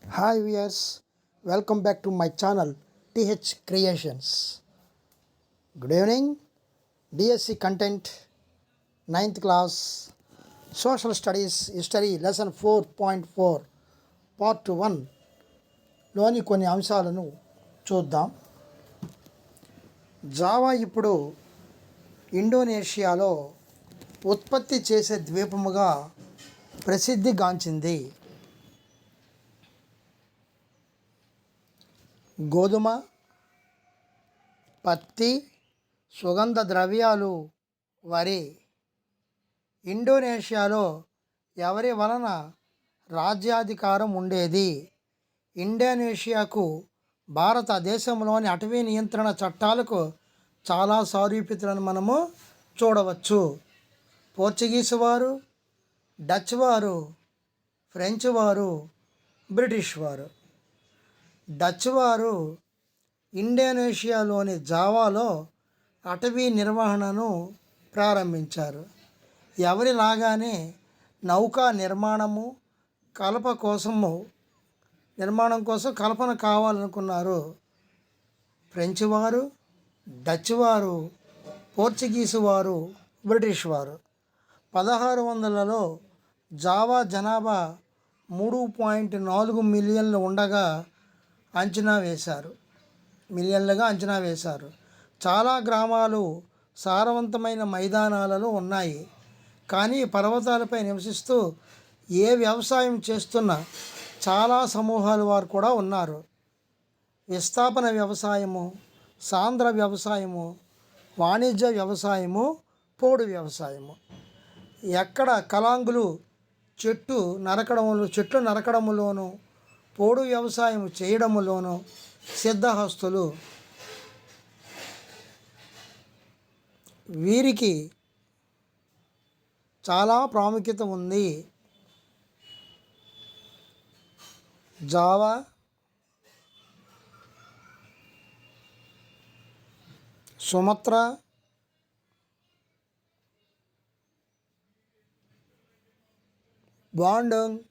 Hi viewers, welcome back to my channel TH Creations. Good evening, DSC content, ninth class, Social Studies History Lesson 4.4 Part 1 లోని కొన్ని అంశాలను చూద్దాం. Java ఇప్పుడు ఇండోనేషియాలో ఉత్పత్తి చేసే ద్వీపముగా ప్రసిద్ధిగాంచింది. గోధుమ, పత్తి, సుగంధ ద్రవ్యాలు, వరి. ఇండోనేషియాలో ఎవరి వలన రాజ్యాధికారం ఉండేది? ఇండోనేషియాకు భారతదేశంలోని అటవీ నియంత్రణ చట్టాలకు చాలా సారూప్యతలను మనము చూడవచ్చు. పోర్చుగీసు వారు, డచ్ వారు, ఫ్రెంచ్ వారు, బ్రిటిష్ వారు. డచ్ వారు ఇండోనేషియాలోని జావాలో అటవీ నిర్వహణను ప్రారంభించారు. ఎవరిలాగానే నౌకా నిర్మాణం కోసం కల్పన కావాలనుకున్నారు. ఫ్రెంచ్ వారు, డచ్ వారు, పోర్చుగీసు వారు, బ్రిటిష్ వారు. 1600లలో జావా జనాభా 3.4 మిలియన్లు ఉండగా మిలియన్లుగా అంచనా వేశారు. చాలా గ్రామాలు సారవంతమైన మైదానాలలో ఉన్నాయి. కానీ పర్వతాలపై నివసిస్తూ ఏ వ్యవసాయం చేస్తున్న చాలా సమూహాల వారు కూడా ఉన్నారు. విస్థాపన వ్యవసాయము, సాంద్ర వ్యవసాయము, వాణిజ్య వ్యవసాయము, పోడు వ్యవసాయము. ఎక్కడ కలాంగులు చెట్లు నరకడములోను, పోడు వ్యవసాయం చేయడములోను సిద్ధహస్తులు. వీరికి చాలా ప్రాముఖ్యత ఉంది. Java, Sumatra, Bandung,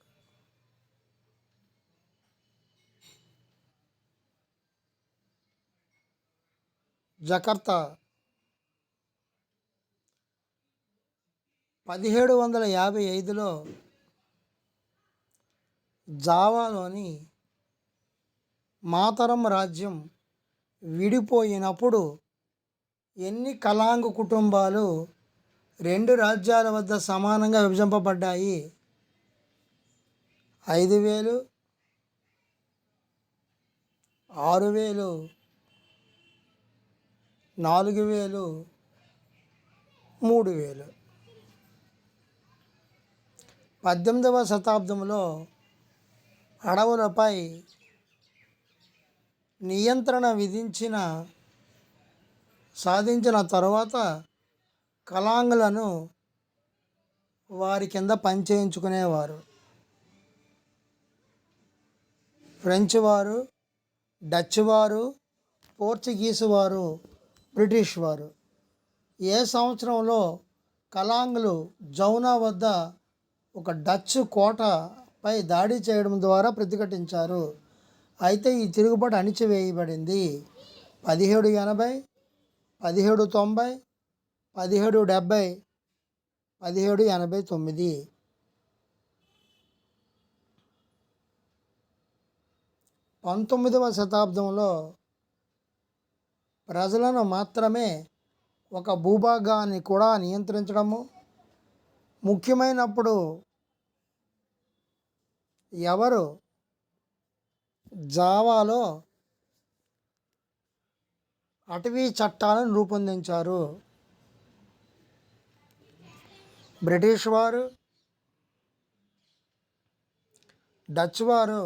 Jakarta. 1755లో జావాలోని మాతరం రాజ్యం విడిపోయినప్పుడు ఎన్ని కలాంగు కుటుంబాలు 2 రాజ్యాల వద్ద సమానంగా విభజింపబడ్డాయి? 5,000, 6,000, 4,000, 3,000. 18వ శతాబ్దంలో అడవులపై నియంత్రణ సాధించిన తరువాత కలాంగులను వారి కింద పనిచేయించుకునేవారు. ఫ్రెంచ్ వారు, డచ్ వారు, పోర్చుగీసు వారు, బ్రిటిష్ వారు. ఏ సంవత్సరంలో కలాంగులు జౌనా వద్ద ఒక డచ్ కోటపై దాడి చేయడం ద్వారా ప్రతిఘటించారు. అయితే ఈ తిరుగుబాటు అణిచివేయబడింది. 1780, 1790, 1770, 1789. 19వ శతాబ్దంలో ప్రజలను మాత్రమే ఒక భూభాగాన్ని కూడా నియంత్రించడము ముఖ్యమైనప్పుడు ఎవరు జావాలో అటవీ చట్టాలను రూపొందించారు? బ్రిటిష్ వారు, డచ్ వారు,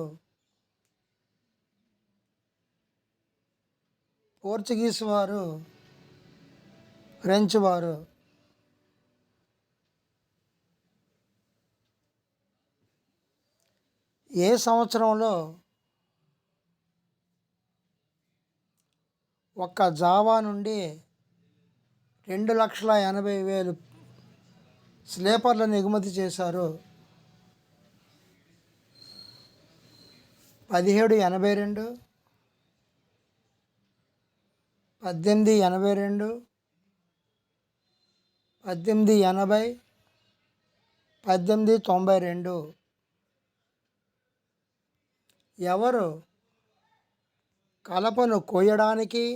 పోర్చుగీసు వారు, ఫ్రెంచ్ వారు. ఏ సంవత్సరంలో ఒక్క జావా నుండి 2,80,000 స్లీపర్లను ఎగుమతి చేశారు? 1782, 1882, 1880, 1892. ఎవరు కలపను కోయడానికి,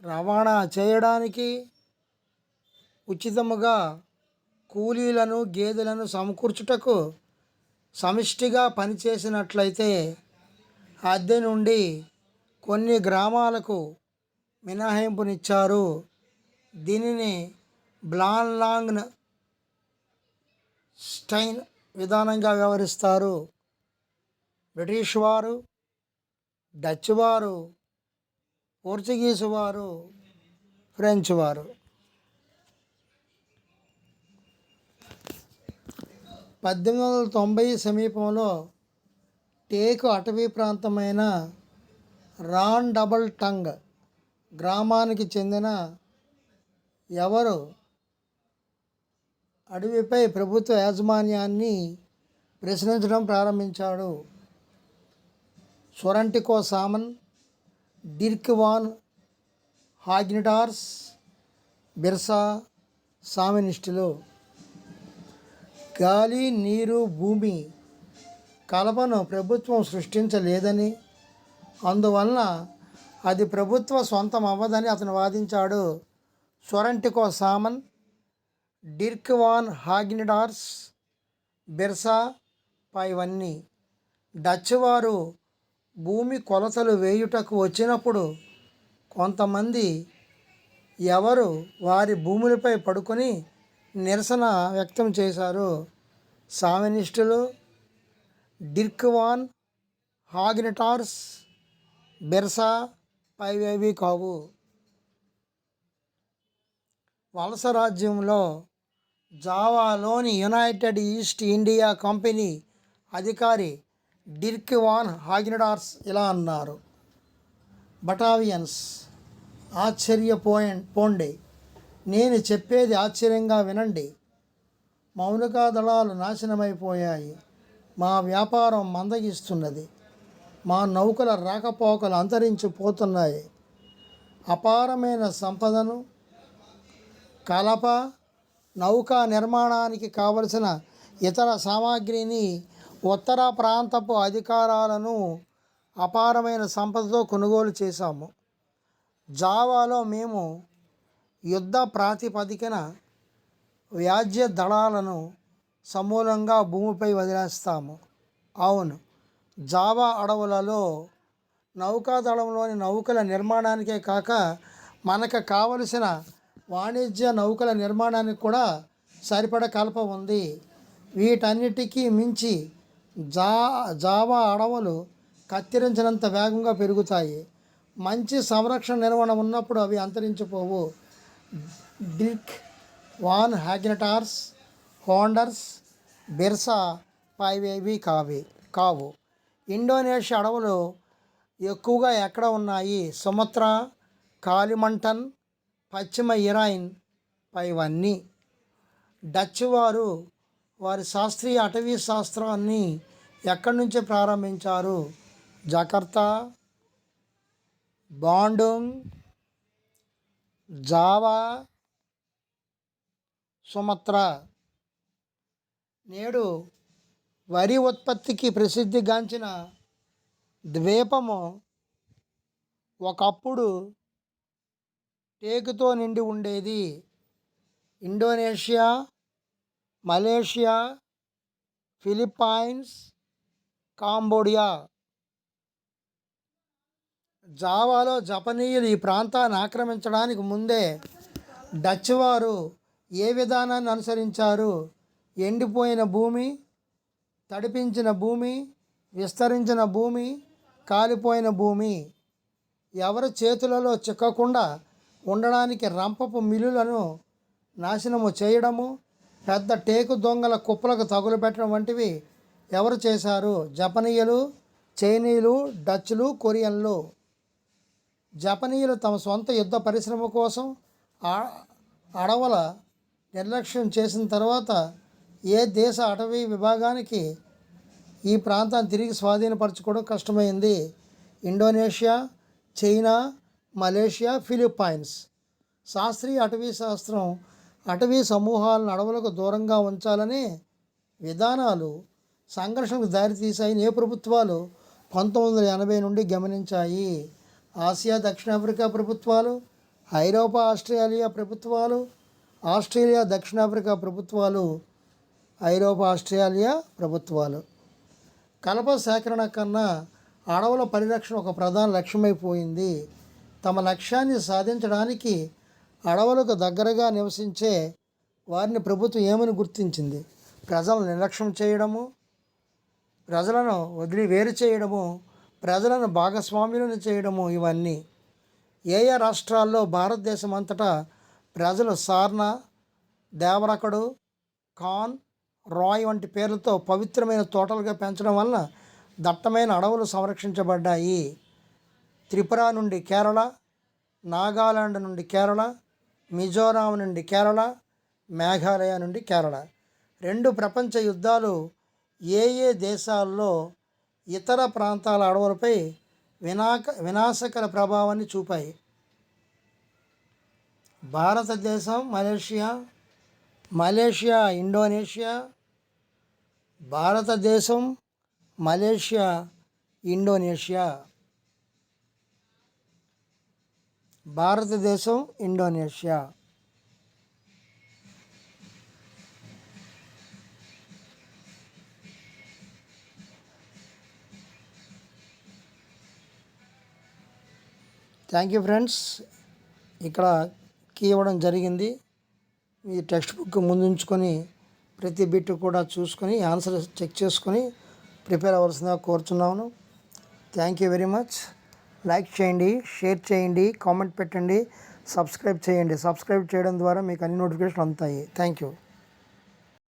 రవాణా చేయడానికి ఉచితముగా కూలీలను, గేదెలను సమకూర్చుటకు సమిష్టిగా పనిచేసినట్లయితే అద్దె నుండి కొన్ని గ్రామాలకు మినహాయింపునిచ్చారు. దీనిని బ్లాన్ స్టైన్ విధానంగా వ్యవహరిస్తారు. బ్రిటిష్ వారు, డచ్ వారు, పోర్చుగీసు వారు, ఫ్రెంచ్ వారు. 1890 సమీపంలో టేకు అటవీ ప్రాంతమైన రాన్ డబుల్ టంగ్ గ్రామానికి చెందిన ఎవరు అడవిపై ప్రభుత్వ యాజమాన్యాన్ని ప్రశ్నించడం ప్రారంభించాడు. సొరంటికో సామన్, డిర్క్ వాన్ హాగ్నిటార్స్, బిర్సా సామినిస్టులు. గాలి, నీరు, భూమి కలపను ప్రభుత్వం సృష్టించలేదని, అందువలన అది ప్రభుత్వ సొంతం అవ్వదని అతను వాదించాడు. సొరంటికో సామన్, డిర్క్ వాన్ హాగ్నిటార్స్, బిర్సా పైవన్నీ. డచ్ వారు భూమి కొలతలు వేయుటకు వచ్చినప్పుడు కొంతమంది ఎవరు వారి భూములపై పడుకొని నిరసన వ్యక్తం చేశారు. సామినిస్టులు. డిర్క్ వాన్ హాగ్నిటార్స్, బిర్సా పైవేవి కావు. వలస రాజ్యంలో జావాలోని యునైటెడ్ ఈస్ట్ ఇండియా కంపెనీ అధికారి డిర్క్ వాన్ హాగ్నిటార్స్ ఇలా అన్నారు: బటావియన్స్, ఆశ్చర్యపోండి, నేను చెప్పేది ఆశ్చర్యంగా వినండి. మౌలిక దళాలు నాశనమైపోయాయి. మా వ్యాపారం మందగిస్తున్నది. మా నౌకల రాకపోకలు అంతరించిపోతున్నాయి. అపారమైన సంపదను, కలప, నౌకా నిర్మాణానికి కావలసిన ఇతర సామాగ్రిని, ఉత్తర ప్రాంతపు అధికారాలను అపారమైన సంపదతో కొనుగోలు చేశాము. జావాలో మేము యుద్ధ ప్రాతిపదికన వ్యాజ్య దళాలను సమూలంగా భూమిపై వదిలేస్తాము. అవును, జావా అడవులలో నౌకాదళంలోని నౌకల నిర్మాణానికే కాక మనకు కావలసిన వాణిజ్య నౌకల నిర్మాణానికి కూడా సరిపడ కలప ఉంది. వీటన్నిటికీ మించి జావా అడవులు కత్తిరించినంత వేగంగా పెరుగుతాయి. మంచి సంరక్షణ నిర్వహణ ఉన్నప్పుడు అవి అంతరించిపోవు. డిర్క్ వాన్ హాగ్నిటార్స్, హోండర్స్, బిర్సా పైవేవి కావు. ఇండోనేషియా అడవులు ఎక్కువగా ఎక్కడ ఉన్నాయి? సుమత్రా, కాలిమంటన్, పశ్చిమ ఇరాన్ పైవన్నీ. డచ్ వారు వారి శాస్త్రీయ అటవీ శాస్త్రాన్ని ఎక్కడి నుంచి ప్రారంభించారు? Jakarta, Bandung, Java, Sumatra. నేడు వరి ఉత్పత్తికి ప్రసిద్ధిగాంచిన ద్వీపము ఒకప్పుడు టేకుతో నిండి ఉండేది. Indonesia, Malaysia, Philippines, Cambodia. జావాలో జపనీయులు ఈ ప్రాంతాన్ని ఆక్రమించడానికి ముందే డచ్ వారు ఏ విధానాన్ని అనుసరించారు? ఎండిపోయిన భూమి, తడిపించిన భూమి, విస్తరించిన భూమి, కాలిపోయిన భూమి. ఎవరి చేతులలో చిక్కకుండా ఉండడానికి రంపపు మిల్లులను నాశనము చేయడము, పెద్ద టేకు దొంగల కుప్పలకు తగులు పెట్టడం వంటివి ఎవరు చేశారు? జపనీయులు, చైనీయులు, డచ్లు, కొరియన్లు. జపనీయులు తమ సొంత యుద్ధ పరిశ్రమ కోసం అడవుల నిర్లక్ష్యం చేసిన తర్వాత ఏ దేశ అటవీ విభాగానికి ఈ ప్రాంతాన్ని తిరిగి స్వాధీనపరచుకోవడం కష్టమైంది. Indonesia, China, Malaysia, Philippines. శాస్త్రీయ అటవీ శాస్త్రం అటవీ సమూహాలను అడవులకు దూరంగా ఉంచాలనే విధానాలు సంఘర్షణకు దారితీశాయని ఏ ప్రభుత్వాలు 1980 నుండి గమనించాయి. ఆసియా, దక్షిణాఫ్రికా ప్రభుత్వాలు, ఐరోపా, ఆస్ట్రేలియా ప్రభుత్వాలు, ఆస్ట్రేలియా, దక్షిణాఫ్రికా ప్రభుత్వాలు, ఐరోపా, ఆస్ట్రేలియా ప్రభుత్వాలు. కలప సేకరణ కన్నా అడవుల పరిరక్షణ ఒక ప్రధాన లక్ష్యమైపోయింది. తమ లక్ష్యాన్ని సాధించడానికి అడవులకు దగ్గరగా నివసించే వారిని ప్రభుత్వం ఏమని గుర్తించింది? ప్రజలను నిర్లక్ష్యం చేయడము, ప్రజలను వదిలి వేరు చేయడము, ప్రజలను భాగస్వామ్యులను చేయడము. ఇవన్నీ ఏ ఏ రాష్ట్రాల్లో భారతదేశం అంతటా ప్రజలు సార్నా, దేవరకడు, ఖాన్, రాయ్ వంటి పేర్లతో పవిత్రమైన తోటలుగా పెంచడం వలన దట్టమైన అడవులు సంరక్షించబడ్డాయి. త్రిపుర నుండి కేరళ, నాగాలాండ్ నుండి కేరళ, మిజోరాం నుండి కేరళ, మేఘాలయ నుండి కేరళ. 2 ప్రపంచ యుద్ధాలు ఏ ఏ దేశాల్లో ఇతర ప్రాంతాల అడవులపై వినాశకర ప్రభావాన్ని చూపాయి? భారతదేశం, మలేషియా, ఇండోనేషియా. భారతదేశం, మలేషియా, ఇండోనేషియా. భారతదేశం, ఇండోనేషియా. Thank you friends. ఇక్కడ కీ ఇవ్వడం జరిగింది. మీ టెక్స్ట్ బుక్ ముందుంచుకొని ప్రతి బిట్ కూడా చూసుకొని ఆన్సర్ చెక్ చేసుకొని ప్రిపేర్ అవ్వాల్సిందిగా కోరుచున్నాను. Thank you very much. Like చేయండి, షేర్ చేయండి, కామెంట్ పెట్టండి, సబ్స్క్రైబ్ చేయండి. సబ్స్క్రైబ్ చేయడం ద్వారా మీకు అన్ని నోటిఫికేషన్లు అందుతాయి. Thank you.